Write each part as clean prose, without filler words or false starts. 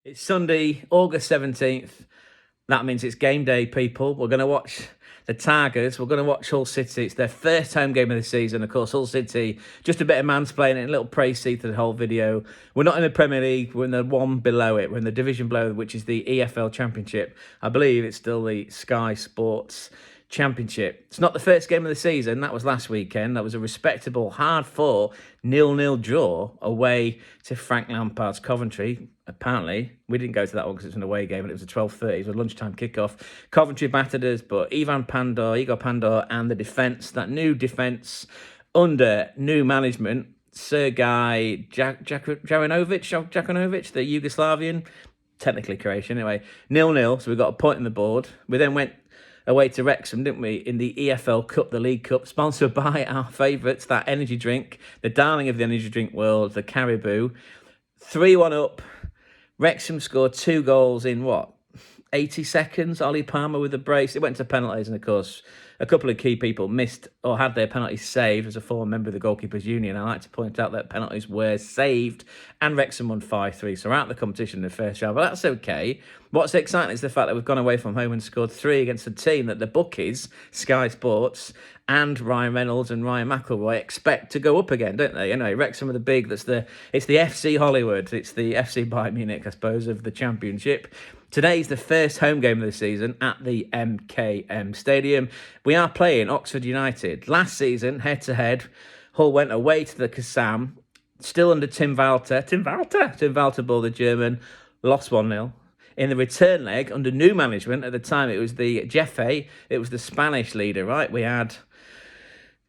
It's Sunday, August 17th. That means it's game day, people. We're going to watch the Tigers. We're going to watch Hull City. It's their first home game of the season. Of course, Hull City, just a bit of mansplaining, a little praise seat to the whole video. We're not in the Premier League. We're in the one below it. We're in the division below, which is the EFL Championship. I believe it's still the Sky Sports Championship. It's not the first game of the season. That was last weekend. That was a respectable, hard-fought 0-0 draw away to Frank Lampard's Coventry. Apparently, we didn't go to that one because it's an away game and it was a 12:30. It was a lunchtime kickoff. Coventry battered us, but Igor Pandor, and the defence, that new defence under new management, Sergej Jakirovic, the Yugoslavian, technically Croatian anyway, 0-0. So we got a point on the board. We then went away to Wrexham, didn't we, in the EFL Cup, the League Cup, sponsored by our favourites, that energy drink, the darling of the energy drink world, the Caribou. 3-1 up. Wrexham scored 2 goals in, 80 seconds? Ollie Palmer with a brace. It went to penalties, and of course, a couple of key people missed or had their penalties saved. As a former member of the Goalkeepers Union, I like to point out that penalties were saved, and Wrexham won 5-3. So we're out of the competition in the first round, but that's okay. What's exciting is the fact that we've gone away from home and scored 3 against a team that the bookies, Sky Sports, and Ryan Reynolds and Ryan McElroy expect to go up again, don't they? Anyway, Wrexham are the big, it's the FC Hollywood, it's the FC Bayern Munich, I suppose, of the Championship. Today's the first home game of the season at the MKM Stadium. We are playing Oxford United. Last season, head-to-head, Hull went away to the Kassam, still under Tim Walter. Tim Walter ball, the German, lost 1-0. In the return leg, under new management, at the time it was the Jefe, it was the Spanish leader, right? We had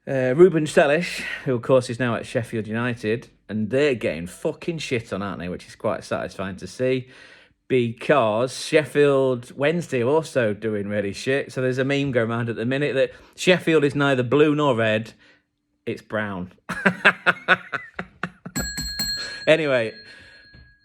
Ruben Sellish, who of course is now at Sheffield United, and they're getting fucking shit on, aren't they? Which is quite satisfying to see, because Sheffield Wednesday are also doing really shit. So there's a meme going around at the minute that Sheffield is neither blue nor red, it's brown. Anyway,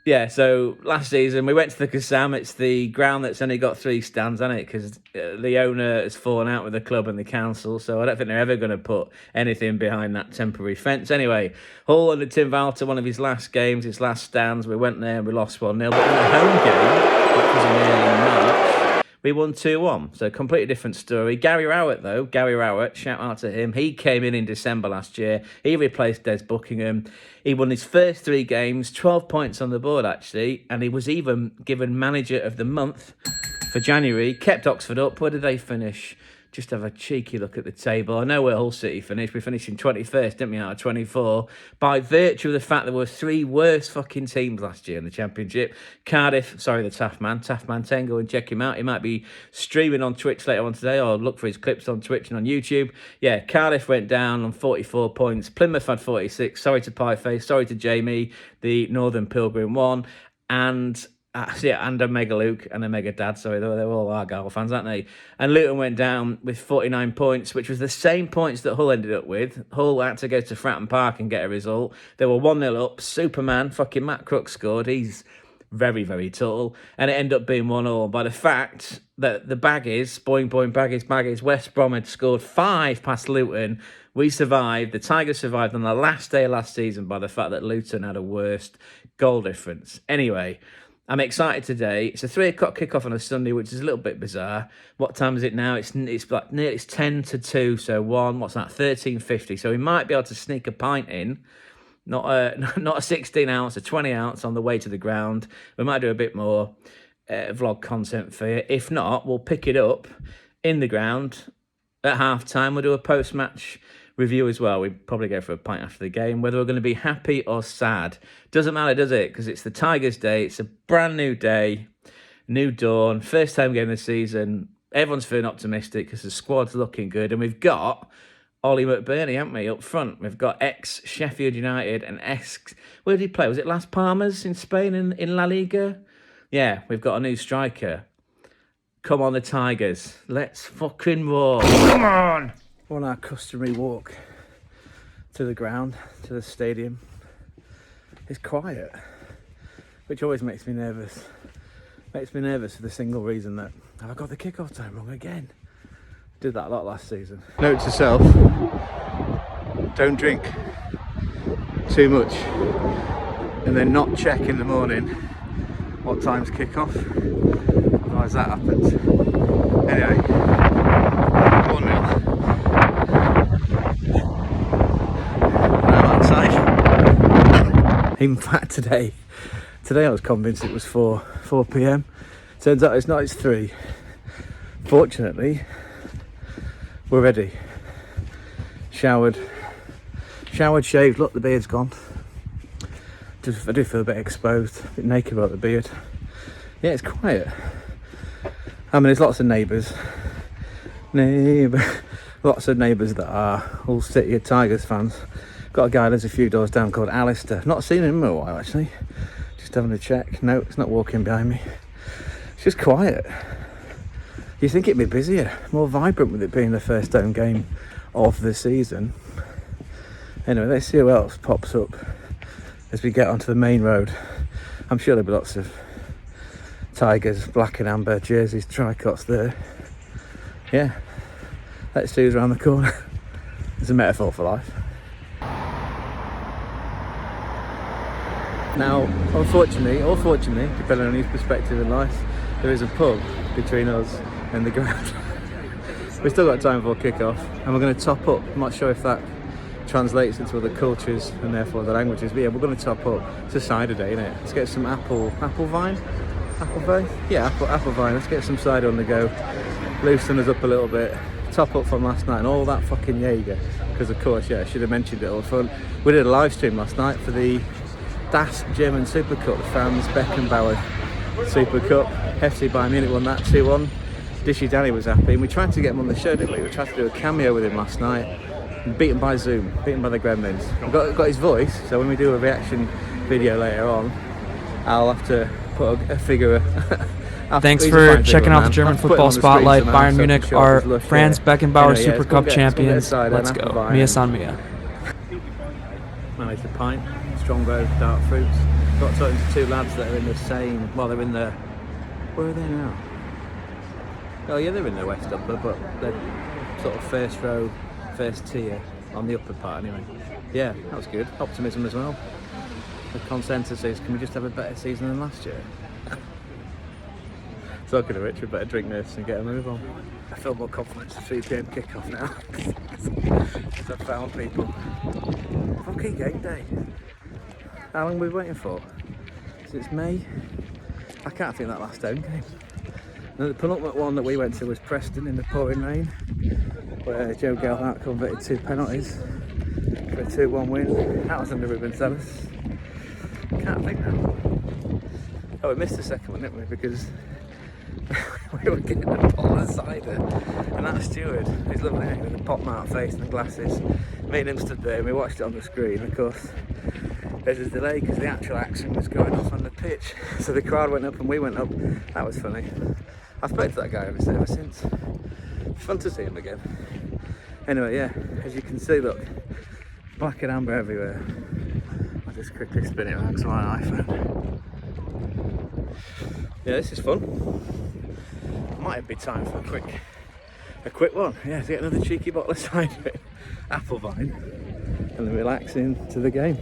yeah, so last season we went to the Kassam. It's the ground that's only got 3 stands on it because the owner has fallen out with the club and the council, so I don't think they're ever going to put anything behind that temporary fence. Anyway, Hull under Tim Walter, one of his last games, his last stands, we went there and we lost 1-0, but in the home game, which was in early March, we won 2-1, so completely different story. Gary Rowett, shout out to him. He came in December last year. He replaced Des Buckingham. He won his first 3 games, 12 points on the board, actually, and he was even given Manager of the Month for January. Kept Oxford up. Where did they finish? Just have a cheeky look at the table. I know where Hull City finished. We finished in 21st, didn't we, out of 24? By virtue of the fact there were 3 worst fucking teams last year in the Championship. Cardiff, sorry, the Taffman 10, go and check him out. He might be streaming on Twitch later on today, or look for his clips on Twitch and on YouTube. Yeah, Cardiff went down on 44 points. Plymouth had 46. Sorry to Pieface, sorry to Jamie, the Northern Pilgrim won. And a Mega Luke and a Mega Dad, sorry, they were all Argyle fans, aren't they? And Luton went down with 49 points, which was the same points that Hull ended up with. Hull had to go to Fratton Park and get a result. They were 1-0 up. Superman, fucking Matt Crook scored. He's very, very tall. And it ended up being 1-1 by the fact that the Baggies, Baggies, West Brom had scored 5 past Luton. We survived. The Tigers survived on the last day of last season by the fact that Luton had a worst goal difference. Anyway, I'm excited today. It's a 3 o'clock kickoff on a Sunday, which is a little bit bizarre. What time is it now? It's like nearly, it's 10 to 2, so 13:50. So we might be able to sneak a pint in, not a 16 ounce, a 20 ounce on the way to the ground. We might do a bit more vlog content for you. If not, we'll pick it up in the ground at half time. We'll do a post match review as well. We probably go for a pint after the game. Whether we're going to be happy or sad doesn't matter, does it? Because it's the Tigers' day. It's a brand new day, new dawn, first home game of the season. Everyone's feeling optimistic because the squad's looking good, and we've got Ollie McBurney, haven't we, up front? We've got ex-Sheffield United and where did he play? Was it Las Palmas in Spain in La Liga? Yeah, we've got a new striker. Come on, the Tigers. Let's fucking roar. Come on! On our customary walk to the ground, to the stadium, it's quiet, which always makes me nervous. Makes me nervous for the single reason that, have I got the kickoff time wrong again? Did that a lot last season. Note to self, don't drink too much and then not check in the morning what time's kick-off. Otherwise that happens. Anyway, 1-0. I'm outside. In fact, today I was convinced it was 4 p.m. Turns out it's not, it's 3. Fortunately, we're ready. Showered, shaved. Look, the beard's gone. I do feel a bit exposed, a bit naked about the beard. Yeah, it's quiet. I mean, there's lots of neighbours. Lots of neighbours that are all City of Tigers fans. Got a guy lives a few doors down called Alistair. Not seen him in a while, actually. Just having a check. No, it's not walking behind me. It's just quiet. You think it'd be busier, more vibrant with it being the first home game of the season. Anyway, let's see who else pops up as we get onto the main road. I'm sure there'll be lots of Tigers, black and amber jerseys, tricots there. Yeah, let's see who's around the corner. It's a metaphor for life. Now, unfortunately, or fortunately, depending on his perspective in life, there is a pub between us and the ground. We've still got time for kick-off, and we're going to top up. I'm not sure if that translates into other cultures and therefore other languages, but yeah, we're going to top up. It's a cider day, isn't it? Let's get some apple vine? Yeah, apple vine. Let's get some cider on the go, loosen us up a little bit, top up from last night and all that fucking Jaeger, because of course, yeah, I should have mentioned it all fun. We did a live stream last night for the Das German Super Cup, the Franz Beckenbauer Super Cup. FC Bayern Munich won that 2-1. Dishy Danny was happy, and we tried to get him on the show, didn't we? We tried to do a cameo with him last night. Beaten by Zoom, beaten by the Gremlins. I've got his voice, so when we do a reaction video later on, I'll have to put a figure. Thanks for checking out the German football spotlight. Bayern Munich are Franz Beckenbauer Super Cup champions. Let's go. Mia San Mia. Managed a pint, strong road, dark fruits. Got talking to 2 lads that are in the same. Well, they're in the. Where are they now? Oh yeah, they're in the West Upper, but they're sort of first row, first tier on the upper part anyway. Yeah, that was good. Optimism as well. The consensus is, can we just have a better season than last year? Talking to Rich, we better drink this and get a move on. I feel more confident to 3 p.m. kick-off now. Because I've found people. Fucking game day. How long have we been waiting for? Since May? I can't think that last home game. And the penultimate one that we went to was Preston in the pouring rain, where Joe Gelhardt converted 2 penalties for a 2-1 win. That was under Ruben Sellers. Can't think now. Oh, we missed the second one, didn't we? Because we were getting a bottle of cider, and that steward, he's lovely, with the pop mouth face and the glasses. Me and him stood there and we watched it on the screen. Of course, there's a delay because the actual action was going off on the pitch. So the crowd went up and we went up. That was funny. I've spoken to that guy ever since. Fun to see him again. Anyway, yeah, as you can see, look, black and amber everywhere. I'll just quickly spin it around to my iPhone. Yeah, this is fun. Might be time for a quick one. Yeah, to get another cheeky bottle of cider, apple vine, and then relax into the game.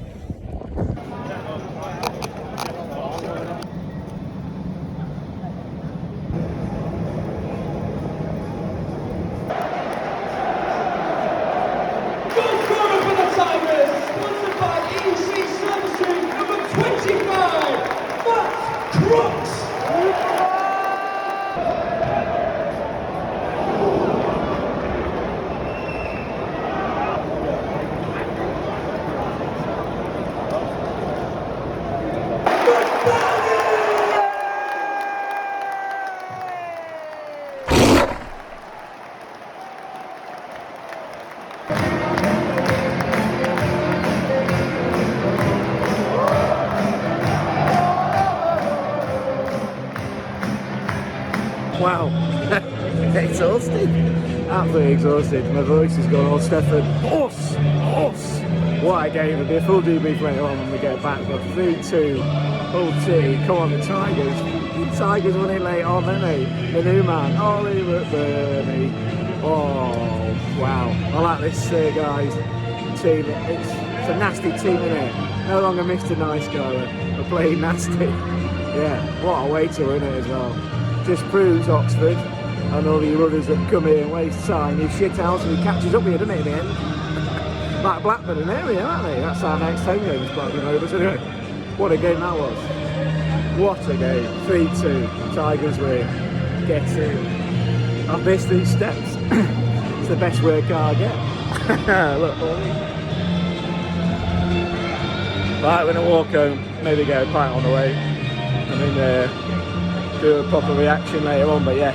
Wow, exhausted, absolutely exhausted. My voice has gone all Stefford. Horse! What a game. It'll be a full debrief later on when we get back. We've got 3-2, Hull City. Come on, the Tigers. The Tigers won it late on, didn't they? The new man, Oliver Burney. Oh, wow. I like this guys team. It's a nasty team, isn't it? No longer Mr. Nice Guy. We're playing nasty. Yeah, what a way to win it as well. Just proves Oxford and all you others that come here and waste time. You shit out and he catches up with you, doesn't it, in the end? Like Blackburn and area, aren't they? That's our next home game, is Blackburn Rovers. Anyway, what a game that was. What a game. 3-2. Tigers win. Get in. I've missed these steps. It's the best work I'll get. Look, right, we're going to walk home. Maybe get a pint on the way. And then do a proper reaction later on. But yeah,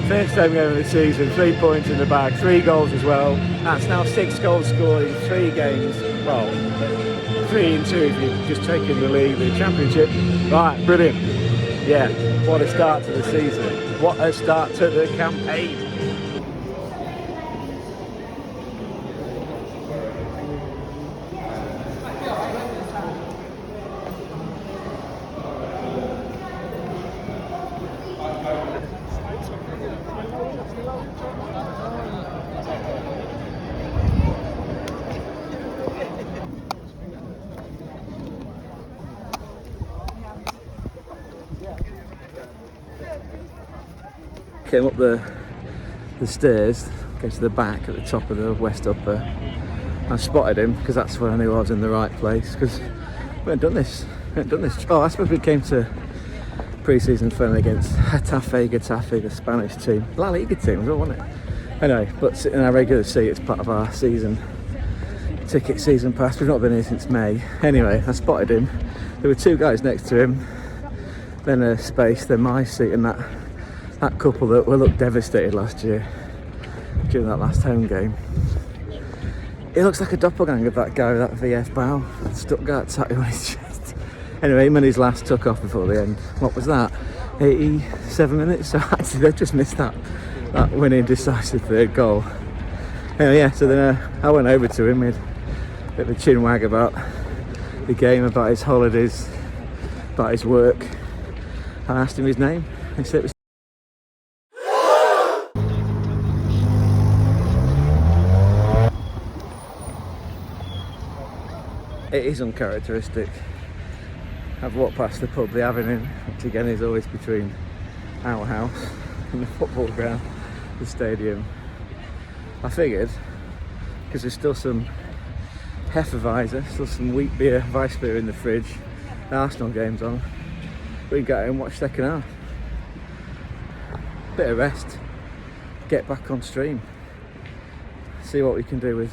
first home game of the season. 3 points in the bag. 3 goals as well. That's now 6 goals scored in 3 games. Well, 3 and 2 if you've just taken the league, the championship. Right, brilliant. Yeah, what a start to the season. What a start to the campaign. Came up the stairs, go to the back at the top of the West Upper. I spotted him because that's when I knew I was in the right place, because we hadn't done this. Oh, I suppose we came to pre-season friendly against Getafe, the Spanish team. La Liga team as well, wasn't it? Anyway, but sitting in our regular seat, it's part of our season ticket season pass. We've not been here since May. Anyway, I spotted him. There were 2 guys next to him, then a space, then my seat, and that couple that were looked devastated last year during that last home game. It looks like a doppelganger of that guy with that VF bow, Stuttgart tattoo on his chest. Anyway, him and his last took off before the end. What was that? 87 minutes? So actually they just missed that winning decisive 3rd goal. Anyway, yeah, so then I went over to him with a bit of a chin wag about the game, about his holidays, about his work. I asked him his name. He said it was It is uncharacteristic. I've walked past the pub, the Avenue, which again is always between our house and the football ground, the stadium. I figured, because there's still some Hefeweizen, still some wheat beer, Weiss beer in the fridge, the Arsenal game's on, we can go out and watch second half. Bit of rest, get back on stream, see what we can do with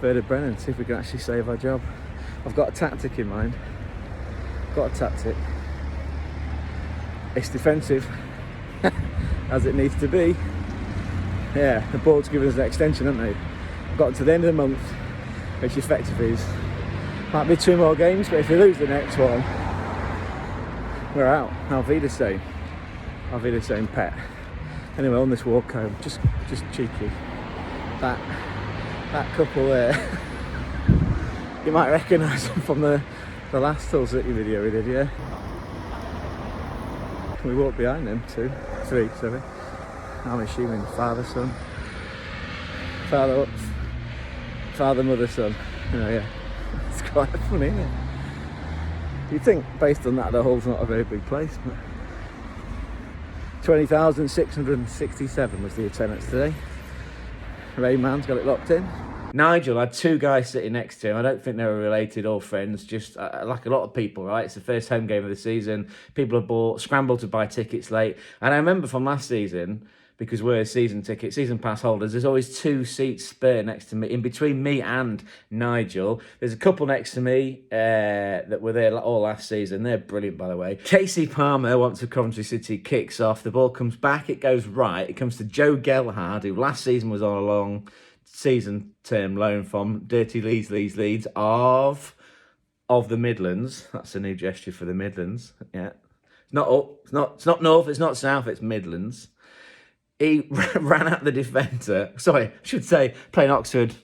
Werder Bremen, see if we can actually save our job. I've got a tactic in mind. Got a tactic. It's defensive, as it needs to be. Yeah, the board's given us an extension, haven't they? Got to the end of the month, which effectively is might be 2 more games, but if we lose the next one, we're out. Auf Wiedersehen. Auf Wiedersehen, pet. Anyway, on this walk home, just cheeky. That couple there, you might recognise them from the last Hull City video we did, yeah? We walked behind them, 3, sorry. I'm assuming father, son. Father, mother, son. Yeah. It's quite funny, isn't it? You'd think, based on that, the Hull's not a very big place, but 20,667 was the attendance today. Rayman's got it locked in. Nigel had 2 guys sitting next to him. I don't think they were related or friends, just like a lot of people, right? It's the first home game of the season. People have scrambled to buy tickets late. And I remember from last season, because we're season pass holders, there's always 2 seats spare next to me, in between me and Nigel. There's a couple next to me that were there all last season. They're brilliant, by the way. Casey Palmer, once the Coventry City kicks off, the ball comes back, it goes right. It comes to Joe Gelhard, who last season was on a long season term loan from Dirty Leeds of the Midlands. That's a new gesture for the Midlands. Yeah, it's not up, it's not north, it's not south, it's Midlands. He ran at the defender. Sorry, I should say playing Oxford.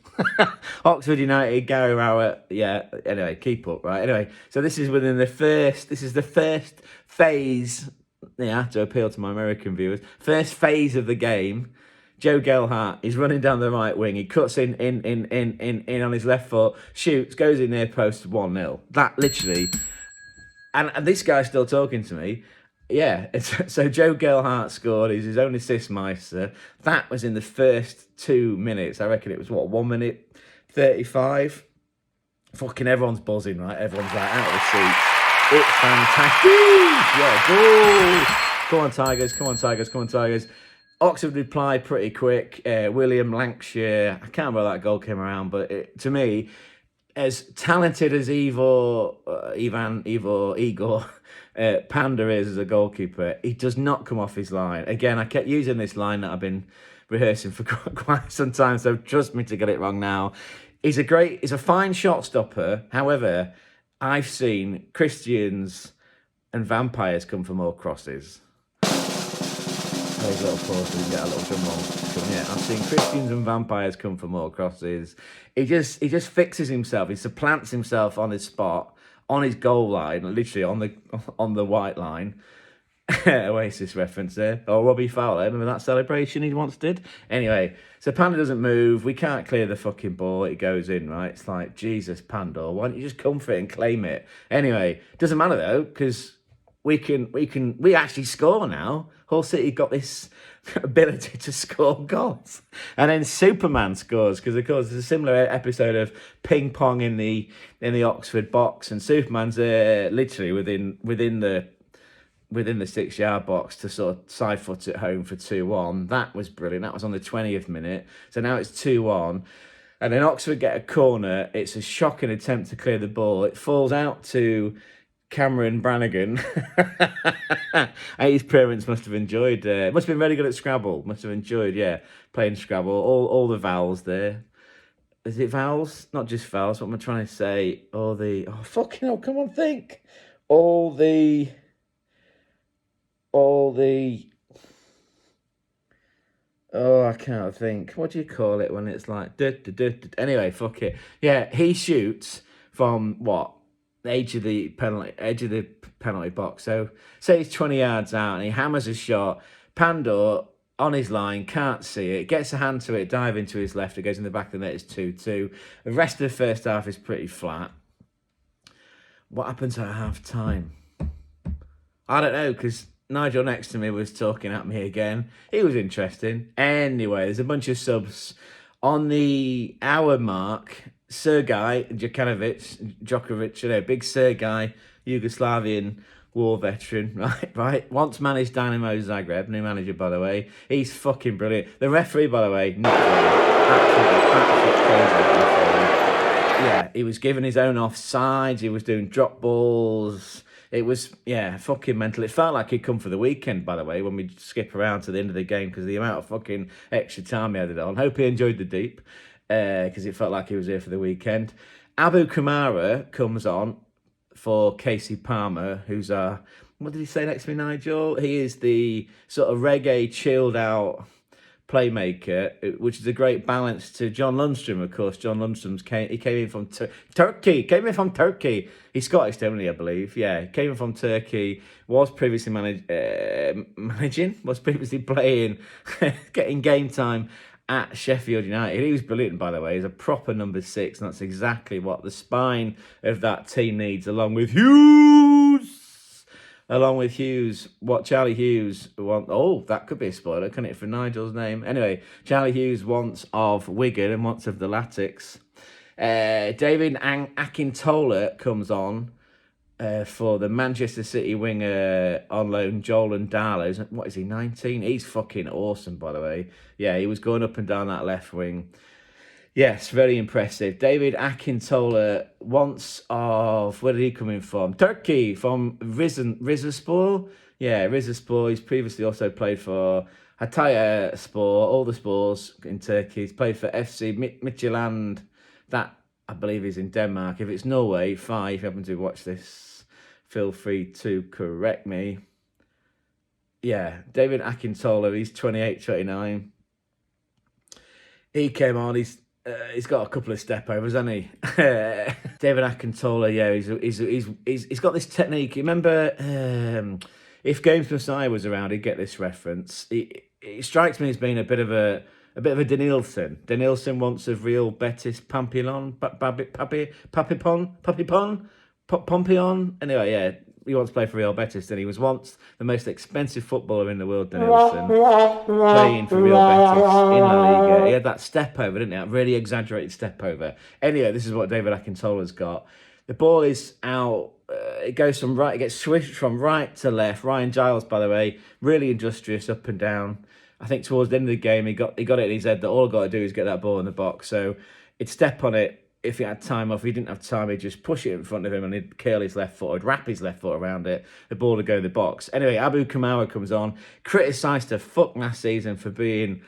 Oxford United, Gary Rowett. Yeah, anyway, keep up, right? Anyway, so this is the first phase. Yeah, I have to appeal to my American viewers. First phase of the game. Joe Gelhart is running down the right wing. He cuts in on his left foot, shoots, goes in near post, 1-0. That literally, And this guy's still talking to me. Yeah, so Joe Gelhardt scored. He's his own assist meister. That was in the first 2 minutes. I reckon it was, 1 minute 35? Fucking everyone's buzzing, right? Everyone's like out of the seats. It's fantastic. Yeah, goal. Come on, Tigers. Come on, Tigers. Come on, Tigers. Oxford replied pretty quick. William Lancashire. I can't remember how that goal came around, but to me, as talented as Igor Panda is as a goalkeeper, he does not come off his line. Again, I kept using this line that I've been rehearsing for quite some time, so trust me to get it wrong now. He's a fine shot stopper. However, I've seen Christians and vampires come for more crosses. There's a little pause so we can get a little drum roll. Yeah, I've seen Christians and vampires come for more crosses. He just fixes himself. He supplants himself on his spot, on his goal line, literally on the white line. Oasis reference there. Or Robbie Fowler, remember that celebration he once did? Anyway, so Panda doesn't move. We can't clear the fucking ball. It goes in, right? It's like, Jesus, Panda, why don't you just come for it and claim it? Anyway, doesn't matter though, because we actually score now. Hull City got this ability to score goals. And then Superman scores, because of course there's a similar episode of ping pong in the Oxford box, and Superman's literally within the 6-yard box to sort of side foot it home for 2-1. That was brilliant. That was on the 20th minute. So now it's 2-1. And then Oxford get a corner. It's a shocking attempt to clear the ball. It falls out to Cameron Brannigan. His parents must have enjoyed, must have been very good at Scrabble. Must have enjoyed, playing Scrabble. All the vowels there. Is it vowels? Not just vowels. What am I trying to say? Fucking hell, come on, think. All the... I can't think. What do you call it when it's like... Anyway, fuck it. Yeah, he shoots from, what? Edge of the penalty box. So say he's 20 yards out and he hammers a shot. Pandor on his line, can't see it, gets a hand to it, dive into his left, it goes in the back of the net. It's 2-2. The rest of the first half is pretty flat. What happens at half time? I don't know, because Nigel next to me was talking at me again. He was interesting. Anyway, there's a bunch of subs on the hour mark. Sergej Jakirovic, big Sergej, Yugoslavian war veteran, right? Once managed Dynamo Zagreb, new manager, by the way. He's fucking brilliant. The referee, by the way, not absolutely crazy. Yeah, he was giving his own offsides. He was doing drop balls. It was, fucking mental. It felt like he'd come for the weekend, by the way, when we skip around to the end of the game, because the amount of fucking extra time he had it on. Hope he enjoyed the deep. Because it felt like he was here for the weekend. Abu Kamara comes on for Casey Palmer, who's what did he say next to me, Nigel? He is the sort of reggae, chilled out playmaker, which is a great balance to John Lundstrom, of course. John Lundstrom came in from Turkey. He's Scottish, definitely, I believe. Yeah, he came in from Turkey, was previously playing, getting game time at Sheffield United. He was brilliant, by the way. He's a proper number 6, and that's exactly what the spine of that team needs, along with Hughes. What Charlie Hughes wants... Oh, that could be a spoiler, couldn't it, for Nigel's name? Anyway, Charlie Hughes wants of Wigan and wants of the Latics. David Akintola comes on for the Manchester City winger on loan, Joel and Darlow. What is he, 19? He's fucking awesome, by the way. Yeah, he was going up and down that left wing. Yes, very impressive. David Akintola wants of... Where did he come in from? Turkey, from Rizespor. Yeah, Rizespor. He's previously also played for Hatay Spor, all the Spors in Turkey. He's played for FC Midtjylland. That, I believe, is in Denmark. If it's Norway, if you happen to watch this, feel free to correct me. Yeah, David Akintola, he's 28, 29. He came on, he's got a couple of step overs, hasn't he? David Akintola, yeah, he's got this technique. You remember, if Games Messiah was around, he'd get this reference. It strikes me as being a bit of a Denilson. Denilson wants of Real Betis Pompion. Anyway, yeah, to play for Real Betis. Then he was once the most expensive footballer in the world, Danielson, playing for Real Betis in La Liga. He had that step over, didn't he? That really exaggerated step over. Anyway, this is what David Akintola's got. The ball is out. It goes from right. It gets switched from right to left. Ryan Giles, by the way, really industrious up and down. I think towards the end of the game, he got it in his head that all I've got to do is get that ball in the box. So he'd step on it. If he had time, or if he didn't have time, he'd just push it in front of him and he'd curl his left foot, wrap his left foot around it, the ball would go in the box. Anyway, Abu Kamara comes on, criticised to fuck last season for being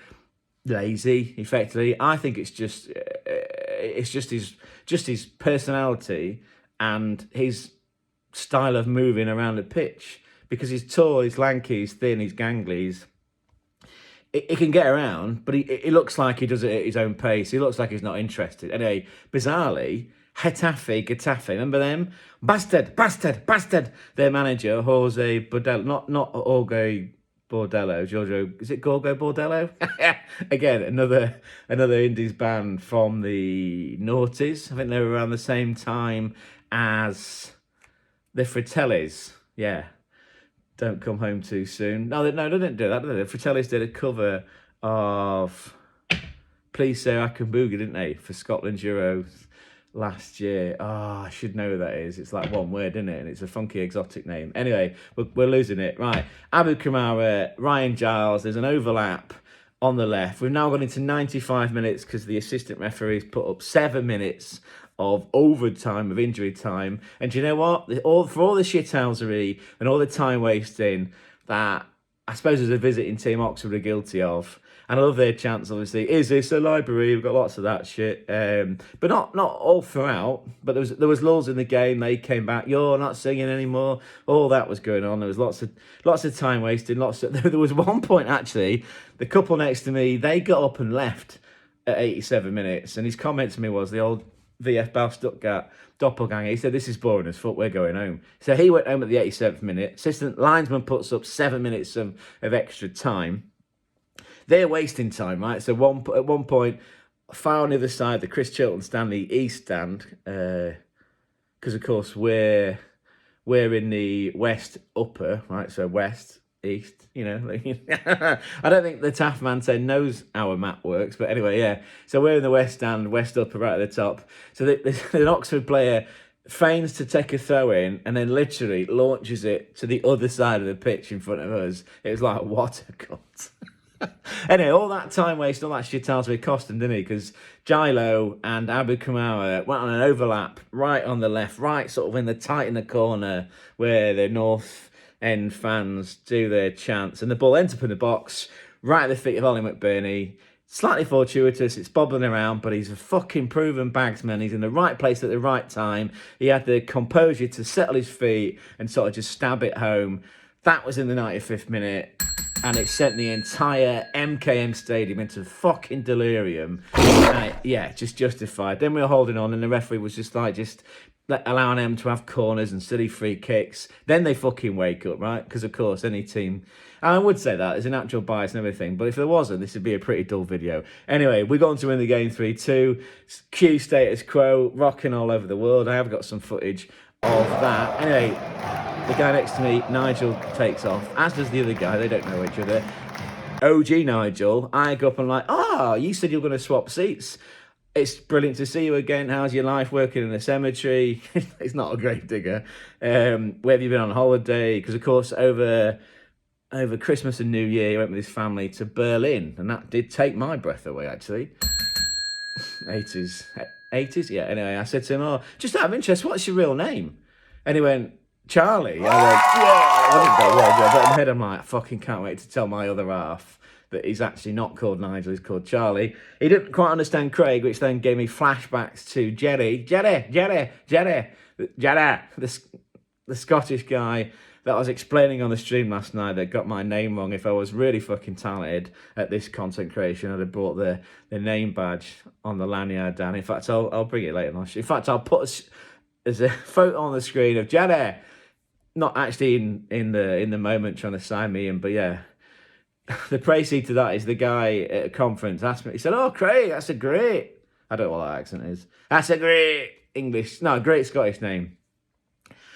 lazy, effectively. I think it's just his personality and his style of moving around the pitch. Because he's tall, he's lanky, he's thin, he's gangly, he can get around, but he looks like he does it at his own pace. He looks like he's not interested. Anyway, bizarrely, Getafe, remember them? Bastard. Their manager, Jose Bordello, not Jorge Bordello, Giorgio, is it Gorgo Bordello? Again, another Indies band from the noughties. I think they were around the same time as the Fratellis. Yeah. Don't Come Home Too Soon. No, they didn't do that, did they? The Fratellis did a cover of Please Say I Can Boogie, didn't they? For Scotland's Euros last year. I should know who that is. It's like one word, isn't it? And it's a funky, exotic name. Anyway, we're losing it. Right. Abu Kamara, Ryan Giles, there's an overlap on the left. We've now gone into 95 minutes because the assistant referee's put up 7 minutes of overtime, of injury time. And do you know what? For all the shithousery and all the time wasting that I suppose as a visiting team Oxford are guilty of, and I love their chants, obviously, is this a library? We've got lots of that shit. But not all throughout. But there was lulls in the game. They came back. You're not singing anymore. All that was going on. There was lots of time wasting. There was one point, actually, the couple next to me, they got up and left at 87 minutes. And his comment to me was, the old VF Bal Stuttgart doppelganger, he said, this is boring as fuck, we're going home. So he went home at the 87th minute. Assistant linesman puts up 7 minutes of extra time. They're wasting time, right? So at one point, far on the other side, the Chris Chilton Stanley East stand, because of course we're in the West upper, right? So West, East, I don't think the Taft man said knows how a map works, but anyway, yeah. So we're in the West stand, West upper, right at the top. So an Oxford player feigns to take a throw in and then literally launches it to the other side of the pitch in front of us. It was like, what a cunt. Anyway, all that time waste, all that shit it cost him, didn't he? Because Gilo and Abu Kamara went on an overlap right on the left, right sort of in the corner where the North End fans do their chants, and the ball ends up in the box right at the feet of Ollie McBurney. Slightly fortuitous, it's bobbling around, but he's a fucking proven bagsman. He's in the right place at the right time. He had the composure to settle his feet and sort of just stab it home. That was in the 95th minute, and it sent the entire MKM Stadium into fucking delirium. Just justified. Then we were holding on, and the referee was just allowing them to have corners and silly free kicks. Then they fucking wake up, right? Because, of course, any team... I would say that. There's a natural bias and everything. But if there wasn't, this would be a pretty dull video. Anyway, we got on to win the game 3-2. Q status quo, rocking all over the world. I have got some footage of that. Anyway, the guy next to me, Nigel, takes off. As does the other guy. They don't know each other. OG Nigel. I go up and you said you were going to swap seats. It's brilliant to see you again. How's your life working in a cemetery? It's not a grave digger. Where have you been on holiday? Because, of course, over Christmas and New Year, he went with his family to Berlin. And that did take my breath away, actually. 80s? Yeah, anyway, I said to him, just out of interest, what's your real name? And he went, Charlie. I went, I didn't go, but in my head I'm like, I fucking can't wait to tell my other half that he's actually not called Nigel, he's called Charlie. He didn't quite understand Craig, which then gave me flashbacks to Jerry, the Scottish guy that I was explaining on the stream last night that got my name wrong. If I was really fucking talented at this content creation, I'd have brought the name badge on the lanyard down. In fact, I'll bring it later on. In fact, I'll put there's a photo on the screen of Jerry, not actually in the moment trying to sign me in, but yeah. The proceed to that is the guy at a conference asked me, he said, Craig, that's a great, I don't know what that accent is. That's a great great Scottish name.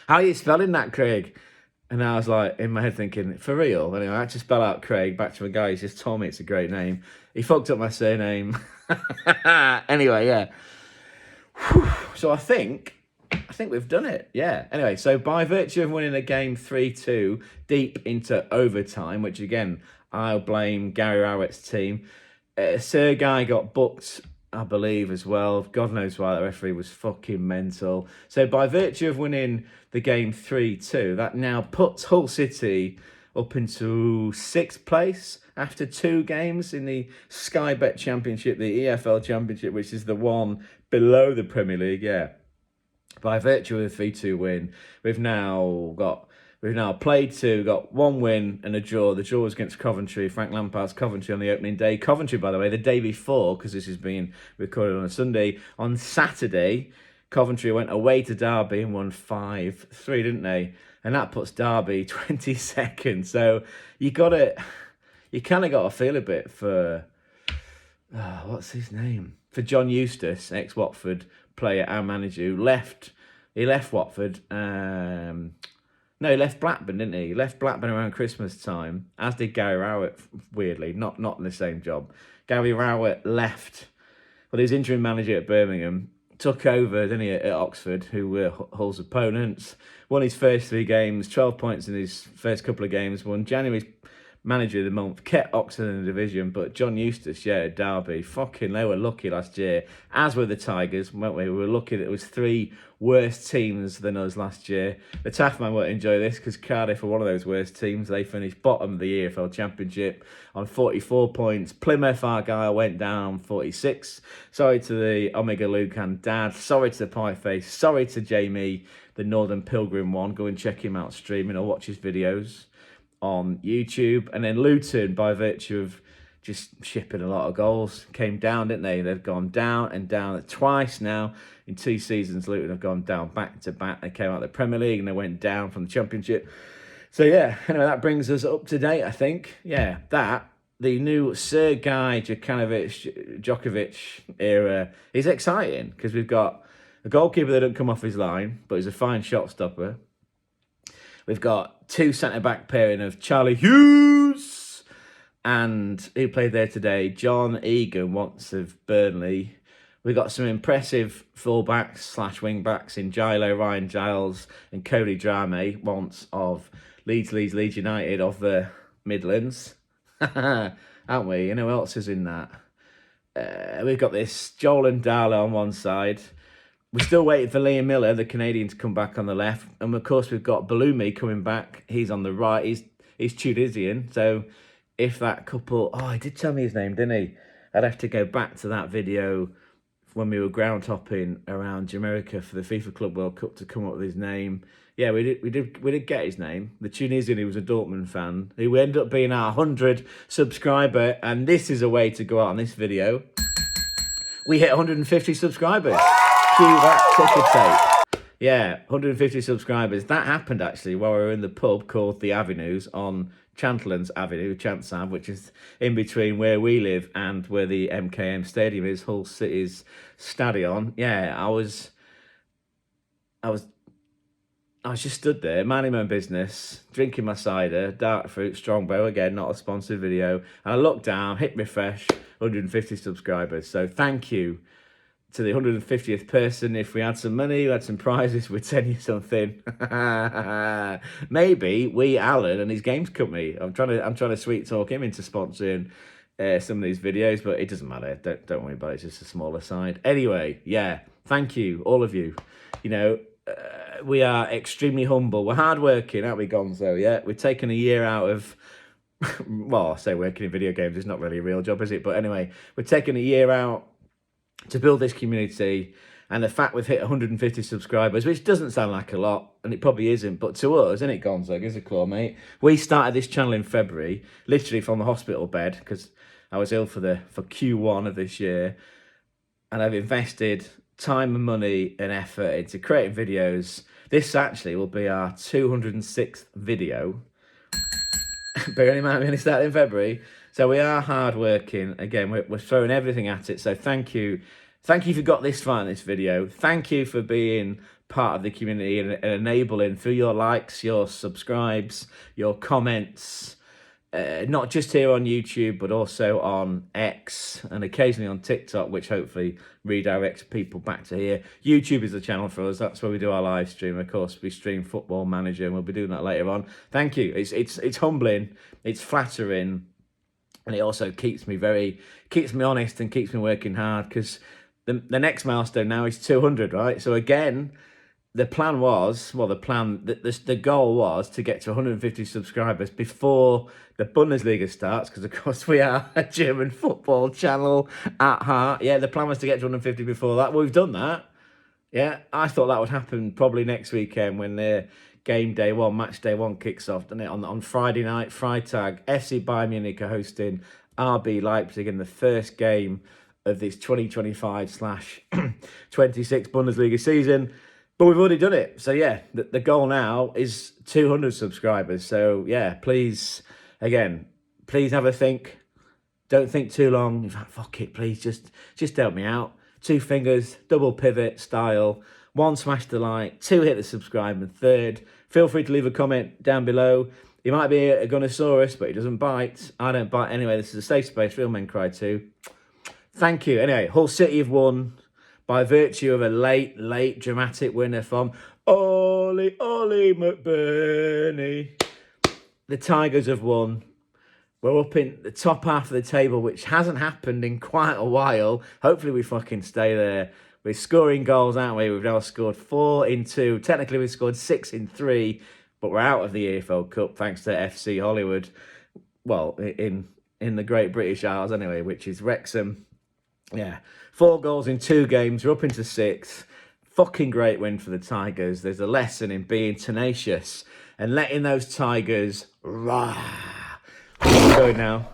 how are you spelling that, Craig? And I was like, in my head thinking, for real? Anyway, I had to spell out Craig back to a guy who's just told me it's a great name. He fucked up my surname. Anyway, yeah. So I think we've done it. Yeah. Anyway, so by virtue of winning a game 3-2 deep into overtime, which again, I'll blame Gary Rowett's team. Sergej got booked, I believe, as well. God knows why. The referee was fucking mental. So by virtue of winning the game 3-2, that now puts Hull City up into 6th place after 2 games in the Sky Bet Championship, the EFL Championship, which is the one below the Premier League. Yeah. By virtue of the 3-2 win, we've now played 2, got 1 win and a draw. The draw was against Coventry, Frank Lampard's Coventry on the opening day. Coventry, by the way, the day before, because this is being recorded on a Sunday, on Saturday, Coventry went away to Derby and won 5-3, didn't they? And that puts Derby 22nd. So you kind of got to feel a bit for, what's his name? For John Eustace, ex-Watford player and manager, who left Watford. No, he left Blackburn, didn't he? He left Blackburn around Christmas time, as did Gary Rowett, weirdly, not in the same job. Gary Rowett left, well, he was interim manager at Birmingham, took over, didn't he, at Oxford, who were Hull's opponents, won his first 3 games, 12 points in his first couple of games, won January's manager of the month, kept Oxford in the division, but John Eustace, yeah, at Derby, they were lucky last year, as were the Tigers, weren't we? We were lucky that it was 3 worse teams than us last year. The Taffman won't enjoy this because Cardiff are one of those worst teams. They finished bottom of the EFL Championship on 44 points. Plymouth Argyle went down on 46. Sorry to the Omega Lucan dad. Sorry to the Pie Face. Sorry to Jamie, the Northern Pilgrim one. Go and check him out streaming or watch his videos on YouTube. And then Luton, by virtue of just shipping a lot of goals, came down, didn't they? They've gone down and down twice now. In 2 seasons, Luton have gone down back to back. They came out of the Premier League and they went down from the Championship. So yeah, anyway, that brings us up to date, I think. Yeah, the new Sergej Jakirovic era is exciting because we've got a goalkeeper that didn't come off his line, but he's a fine shot stopper. We've got 2 centre-back pairing of Charlie Hughes and who played there today, John Egan, once of Burnley. We've got some impressive full-backs / wing-backs in Gilo, Ryan Giles and Cody Drame, once of Leeds United of the Midlands. Aren't we? You know who else is in that? We've got this Joel and Darla on one side. We're still waiting for Liam Miller, the Canadian, to come back on the left. And of course, we've got Balumi coming back. He's on the right. He's Tunisian. So if that couple... Oh, he did tell me his name, didn't he? I'd have to go back to that video when we were ground hopping around Jamaica for the FIFA Club World Cup to come up with his name. Yeah, we did get his name. The Tunisian, who was a Dortmund fan, who ended up being our 100 subscriber. And this is a way to go out on this video. We hit 150 subscribers. Cue that ticker tape. Yeah, 150 subscribers. That happened actually while we were in the pub called The Avenues on Chantlands Avenue, Chant Ave, which is in between where we live and where the MKM Stadium is, Hull City's stadion. Yeah, I was just stood there, minding my own business, drinking my cider, dark fruit, Strongbow, again, not a sponsored video. And I looked down, hit refresh, 150 subscribers. So thank you to the 150th person. If we had some money, we had some prizes, we'd send you something. Maybe we, Alan, and his games company. I'm trying to sweet talk him into sponsoring some of these videos, but it doesn't matter. Don't worry about it. It's just a smaller side. Anyway, yeah, thank you, all of you. You know, we are extremely humble. We're hardworking, aren't we, Gonzo? Yeah, we've taken a year out of... well, I say working in video games is not really a real job, is it? But anyway, we're taking a year out to build this community, and the fact we've hit 150 subscribers, which doesn't sound like a lot, and it probably isn't, but to us, isn't it, Gonzo? Give us a claw, mate. We started this channel in February, literally from the hospital bed, because I was ill for Q1 of this year, and I've invested time and money and effort into creating videos. This actually will be our 206th video. Bearing in mind we only started in February. So we are hardworking. Again, we're throwing everything at it. So thank you. Thank you for got this far in this video. Thank you for being part of the community and enabling through your likes, your subscribes, your comments, not just here on YouTube, but also on X and occasionally on TikTok, which hopefully redirects people back to here. YouTube is the channel for us. That's where we do our live stream. Of course, we stream Football Manager, and we'll be doing that later on. Thank you. It's humbling, it's flattering, and it also keeps me honest and keeps me working hard, because the next milestone now is 200, right? So again, the plan was, the goal was to get to 150 subscribers before the Bundesliga starts, because of course we are a German football channel at heart. Yeah, the plan was to get to 150 before that. Well, we've done that. Yeah, I thought that would happen probably next weekend when the match day one kicks off, doesn't it? On Friday night, Freitag, FC Bayern Munich are hosting RB Leipzig in the first game of this 2025/26 Bundesliga season. But we've already done it. So, yeah, the goal now is 200 subscribers. So, yeah, please have a think. Don't think too long. In fact, fuck it, please. Just help me out. 2 fingers, double pivot style. 1, smash the like. 2, hit the subscribe. And 3rd, feel free to leave a comment down below. He might be a Gunnosaurus, but he doesn't bite. I don't bite anyway. This is a safe space. Real men cry too. Thank you. Anyway, Hull City have won by virtue of a late dramatic winner from Ollie McBurney. The Tigers have won. We're up in the top half of the table, which hasn't happened in quite a while. Hopefully we fucking stay there. We're scoring goals, aren't we? We've now scored 4 in 2. Technically we've scored 6 in 3, but we're out of the EFL Cup thanks to FC Hollywood. Well, in the Great British Isles anyway, which is Wrexham. Yeah, 4 goals in 2 games. We're up into 6th. Fucking great win for the Tigers. There's a lesson in being tenacious and letting those Tigers rah. Going now.